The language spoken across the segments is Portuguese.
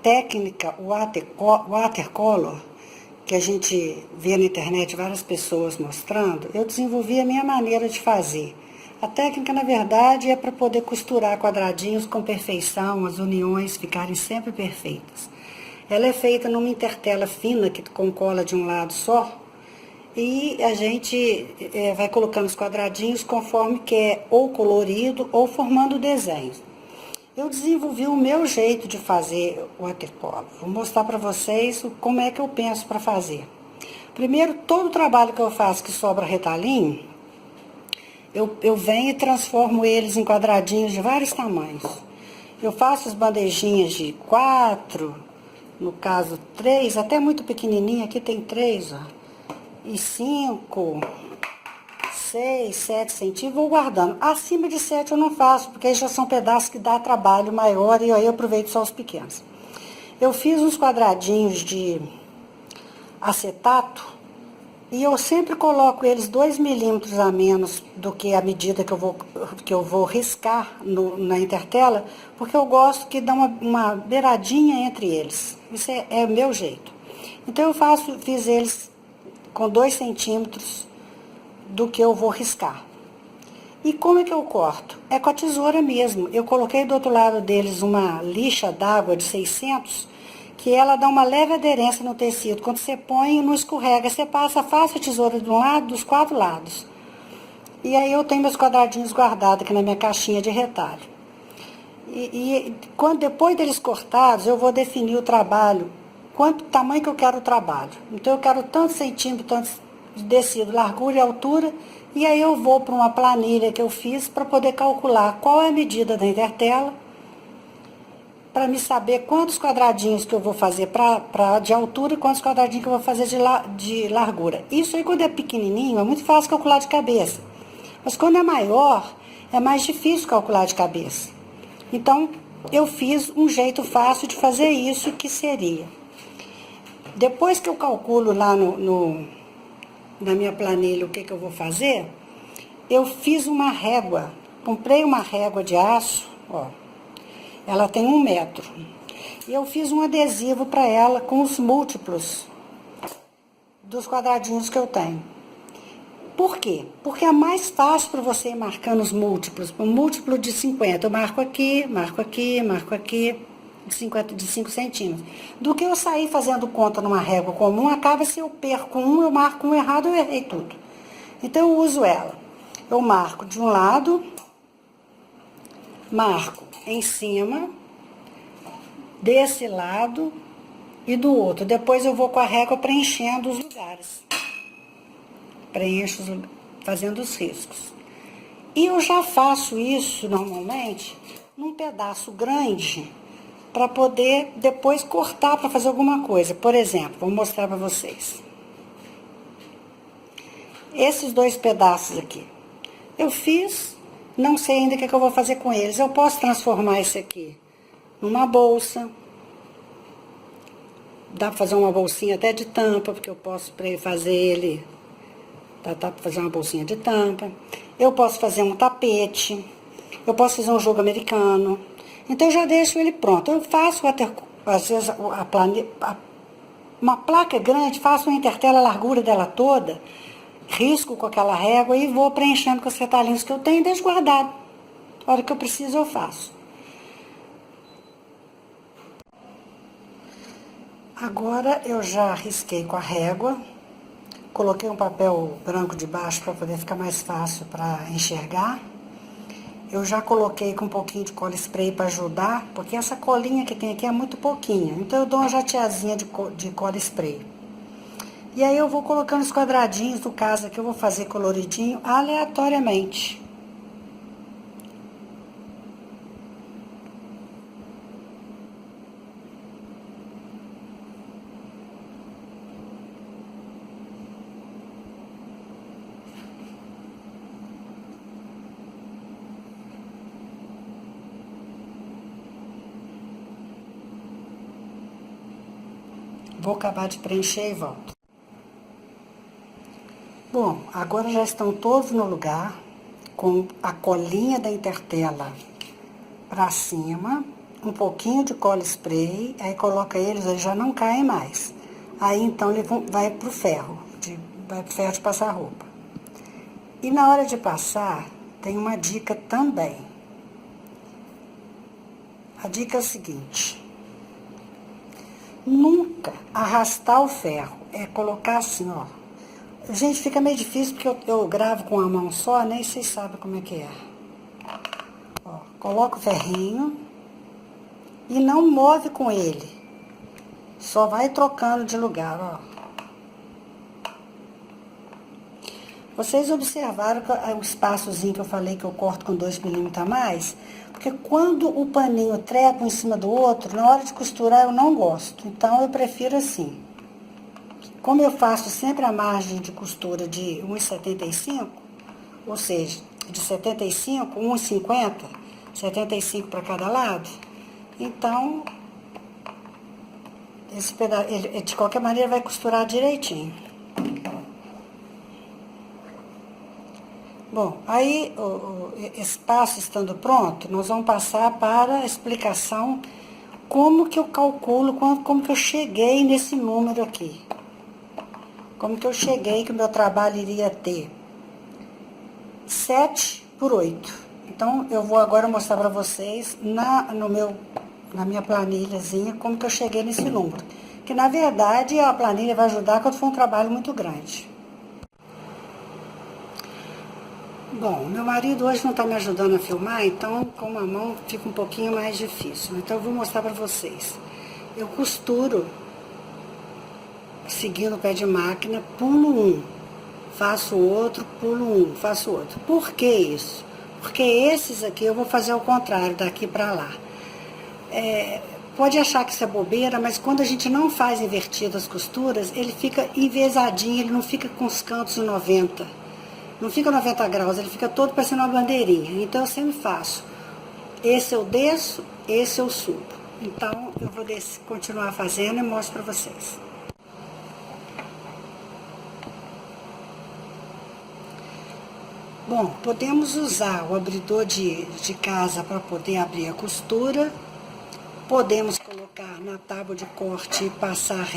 técnica watercolor, que a gente vê na internet várias pessoas mostrando, eu desenvolvi a minha maneira de fazer. A técnica, na verdade, é para poder costurar quadradinhos com perfeição, as uniões ficarem sempre perfeitas. Ela é feita numa intertela fina, com cola de um lado só, e a gente vai colocando os quadradinhos conforme quer, ou colorido, ou formando desenhos. Eu desenvolvi o meu jeito de fazer o watercolor. Vou mostrar para vocês como é que eu penso para fazer. Primeiro, todo o trabalho que eu faço que sobra retalhinho, eu venho e transformo eles em quadradinhos de vários tamanhos. Eu faço as bandejinhas de 4, no caso 3, até muito pequenininha, aqui tem 3, ó, e 5, 6, 7 centímetros, vou guardando. Acima de 7 eu não faço, porque aí já são pedaços que dá trabalho maior e aí eu aproveito só os pequenos. Eu fiz uns quadradinhos de acetato e eu sempre coloco eles 2 milímetros a menos do que a medida que eu vou riscar na intertela, porque eu gosto que dá uma beiradinha entre eles. Isso é o meu jeito. Então eu fiz eles com 2 centímetros do que eu vou riscar. E como é que eu corto? É com a tesoura mesmo. Eu coloquei do outro lado deles uma lixa d'água de 600, que ela dá uma leve aderência no tecido. Quando você põe, não escorrega. Você passa fácil a tesoura de um lado, dos 4 lados. E aí eu tenho meus quadradinhos guardados aqui na minha caixinha de retalho. Depois deles cortados, eu vou definir o trabalho, quanto tamanho que eu quero o trabalho. Então eu quero tantos centímetros, tantos de tecido, largura e altura, e aí eu vou para uma planilha que eu fiz para poder calcular qual é a medida da intertela, para me saber quantos quadradinhos que eu vou fazer de altura e quantos quadradinhos que eu vou fazer de largura. Isso aí, quando é pequenininho, é muito fácil calcular de cabeça. Mas quando é maior, é mais difícil calcular de cabeça. Então, eu fiz um jeito fácil de fazer isso, que seria: depois que eu calculo lá na minha planilha o que eu vou fazer, eu fiz uma régua. Comprei uma régua de aço, ó. Ela tem 1 metro. E eu fiz um adesivo para ela com os múltiplos dos quadradinhos que eu tenho. Por quê? Porque é mais fácil para você ir marcando os múltiplos. Um múltiplo de 50, eu marco aqui, marco aqui, marco aqui, de 5 centímetros. Do que eu sair fazendo conta numa régua comum, acaba se eu perco um, eu marco um errado, eu errei tudo. Então eu uso ela. Eu marco de um lado, marco em cima, desse lado e do outro. Depois eu vou com a régua preenchendo os lugares. Preencho, fazendo os riscos. E eu já faço isso, normalmente, num pedaço grande, para poder depois cortar para fazer alguma coisa. Por exemplo, vou mostrar para vocês. Esses 2 pedaços aqui. Eu fiz, não sei ainda o que eu vou fazer com eles. Eu posso transformar esse aqui numa bolsa. Dá para fazer uma bolsinha até de tampa, porque eu posso fazer ele... Dá para fazer uma bolsinha de tampa. Eu posso fazer um tapete. Eu posso fazer um jogo americano. Então, eu já deixo ele pronto. Eu faço, às vezes, uma placa grande, faço uma intertela, a largura dela toda, risco com aquela régua e vou preenchendo com os retalhinhos que eu tenho e deixo guardado. A hora que eu preciso, eu faço. Agora, eu já risquei com a régua. Coloquei um papel branco de baixo para poder ficar mais fácil para enxergar. Eu já coloquei com um pouquinho de cola spray para ajudar, porque essa colinha que tem aqui é muito pouquinha. Então, eu dou uma jateazinha de cola spray. E aí, eu vou colocando os quadradinhos, no caso aqui, eu vou fazer coloridinho aleatoriamente. Vou acabar de preencher e volto. Bom, agora já estão todos no lugar, com a colinha da intertela para cima. um pouquinho de cola spray, aí coloca eles já não caem mais. Aí então ele vai pro ferro, vai pro ferro de passar roupa. E na hora de passar, tem uma dica também. A dica é o seguinte: nunca arrastar o ferro, é colocar assim, ó. Gente, fica meio difícil porque eu gravo com a mão só, né? E vocês sabem como é que é. Ó, coloca o ferrinho e não move com ele. Só vai trocando de lugar, ó. Vocês observaram o espaçozinho que eu falei que eu corto com 2 milímetros a mais? Porque quando o paninho trepa um em cima do outro, na hora de costurar eu não gosto. Então eu prefiro assim. Como eu faço sempre a margem de costura de 1,75, ou seja, de 75, 1,50, 75 para cada lado, então, esse pedaço, ele, de qualquer maneira, vai costurar direitinho. Bom, aí, esse passo estando pronto, nós vamos passar para a explicação como que eu calculo, como que eu cheguei nesse número aqui. Como que eu cheguei que o meu trabalho iria ter 7 por 8. Então, eu vou agora mostrar para vocês na minha planilhazinha como que eu cheguei nesse número. Que, na verdade, a planilha vai ajudar quando for um trabalho muito grande. Bom, meu marido hoje não está me ajudando a filmar, então com a mão fica um pouquinho mais difícil. Então, eu vou mostrar para vocês. Eu costuro seguindo o pé de máquina, pulo um, faço outro, pulo um, faço outro. Por que isso? Porque esses aqui eu vou fazer ao contrário, daqui para lá. Pode achar que isso é bobeira, mas quando a gente não faz invertido as costuras, ele fica envezadinho, ele não fica com os cantos 90. Não fica 90 graus, ele fica todo parecendo uma bandeirinha. Então eu sempre faço. Esse eu desço, esse eu subo. Então eu vou continuar fazendo e mostro para vocês. Bom, podemos usar o abridor de casa para poder abrir a costura. Podemos colocar na tábua de corte e passar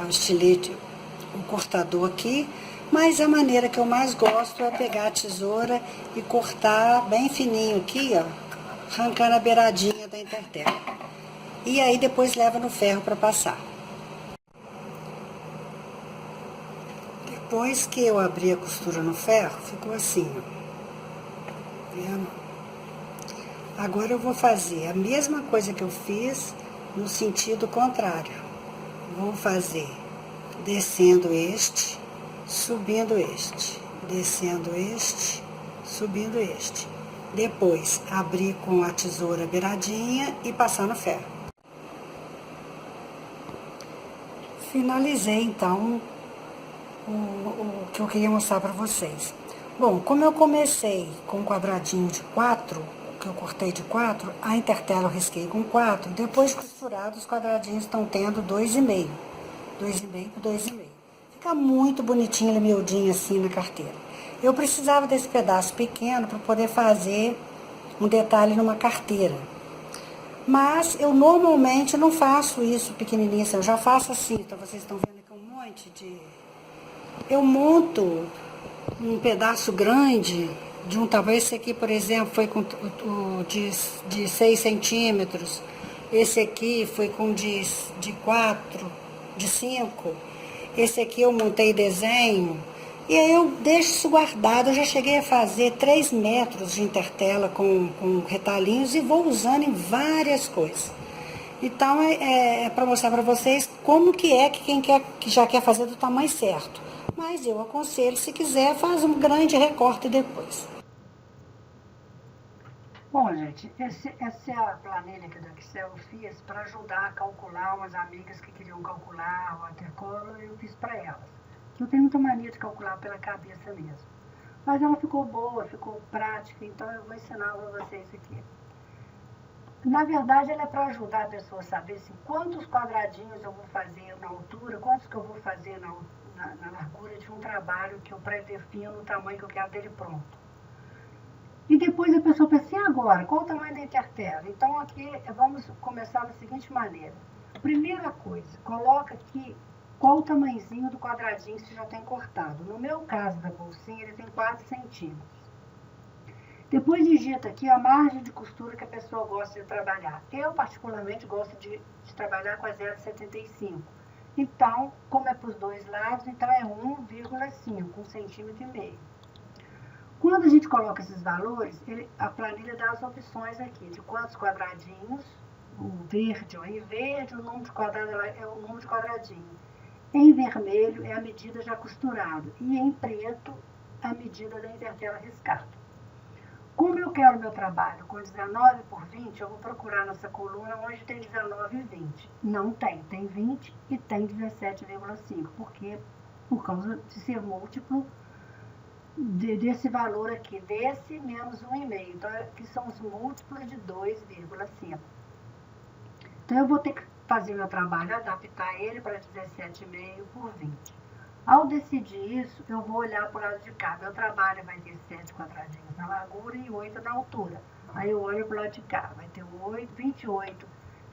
o estilete, o cortador aqui. Mas a maneira que eu mais gosto é pegar a tesoura e cortar bem fininho aqui, ó, arrancando a beiradinha da intertela. E aí depois leva no ferro para passar. Depois que eu abri a costura no ferro, ficou assim, ó. Vendo? Agora eu vou fazer a mesma coisa que eu fiz no sentido contrário. Vou fazer descendo este, subindo este, descendo este, subindo este. Depois abrir com a tesoura beiradinha e passar no ferro. Finalizei então o que eu queria mostrar para vocês. Bom, como eu comecei com um quadradinho de 4, que eu cortei de 4, a intertela eu risquei com 4, depois de costurado os quadradinhos estão tendo 2,5. 2,5 por 2,5. Fica muito bonitinho, ele miudinho assim na carteira. Eu precisava desse pedaço pequeno para poder fazer um detalhe numa carteira. Mas eu normalmente não faço isso pequenininho assim, eu já faço assim, então vocês estão vendo aqui um monte de... Eu monto um pedaço grande de um tamanho. Esse aqui, por exemplo, foi com de 6 centímetros. Esse aqui foi com de 4, de 5. Esse aqui eu montei desenho. E aí eu deixo isso guardado. Eu já cheguei a fazer 3 metros de intertela com retalhinhos e vou usando em várias coisas. Então, é para mostrar para vocês como que é que quem que já quer fazer do tamanho certo. Mas eu aconselho, se quiser, faz um grande recorte depois. Bom, gente, essa é a planilha aqui do Excel eu fiz para ajudar a calcular umas amigas que queriam calcular o watercolor, eu fiz para elas. Eu tenho muita mania de calcular pela cabeça mesmo. Mas ela ficou boa, ficou prática, então eu vou ensinar para vocês aqui. Na verdade, ela é para ajudar a pessoa a saber assim, quantos quadradinhos eu vou fazer na altura, quantos que eu vou fazer na largura de um trabalho que eu pré-defino o tamanho que eu quero dele pronto. E E depois a pessoa pensa assim, agora, qual o tamanho da intertela? Então aqui vamos começar da seguinte maneira. Primeira coisa, coloca aqui qual o tamanhozinho do quadradinho que você já tem cortado. No meu caso da bolsinha, ele tem 4 centímetros. Depois digita aqui a margem de costura que a pessoa gosta de trabalhar. Eu, particularmente, gosto de trabalhar com a 0,75. Então, como é para os dois lados, então é 1,5, 1,5 centímetro. Quando a gente coloca esses valores, a planilha dá as opções aqui, de quantos quadradinhos, o verde, em verde o número de quadrado é o número de quadradinho. Em vermelho é a medida já costurada e em preto a medida da intertela riscada. Como eu quero meu trabalho com 19 por 20, eu vou procurar nessa coluna onde tem 19 e 20. Não tem, tem 20 e tem 17,5, porque por causa de ser múltiplo desse valor aqui, desse menos 1,5. Então, aqui são os múltiplos de 2,5. Então, eu vou ter que fazer meu trabalho, adaptar ele para 17,5 por 20. Ao decidir isso, eu vou olhar para o lado de cá. Meu trabalho vai ter 7 quadradinhos na largura e 8 na altura. Aí eu olho para o lado de cá, vai ter 28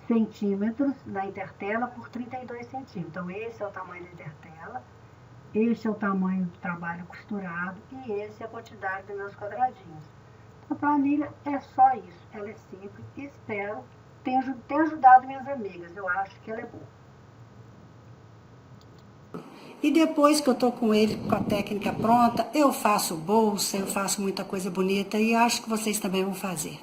centímetros na intertela por 32 centímetros. Então, esse é o tamanho da intertela, esse é o tamanho do trabalho costurado e esse é a quantidade dos meus quadradinhos. A planilha é só isso, ela é simples e espero ter ajudado minhas amigas. Eu acho que ela é boa. E depois que eu estou com ele, com a técnica pronta, eu faço bolsa, eu faço muita coisa bonita e acho que vocês também vão fazer.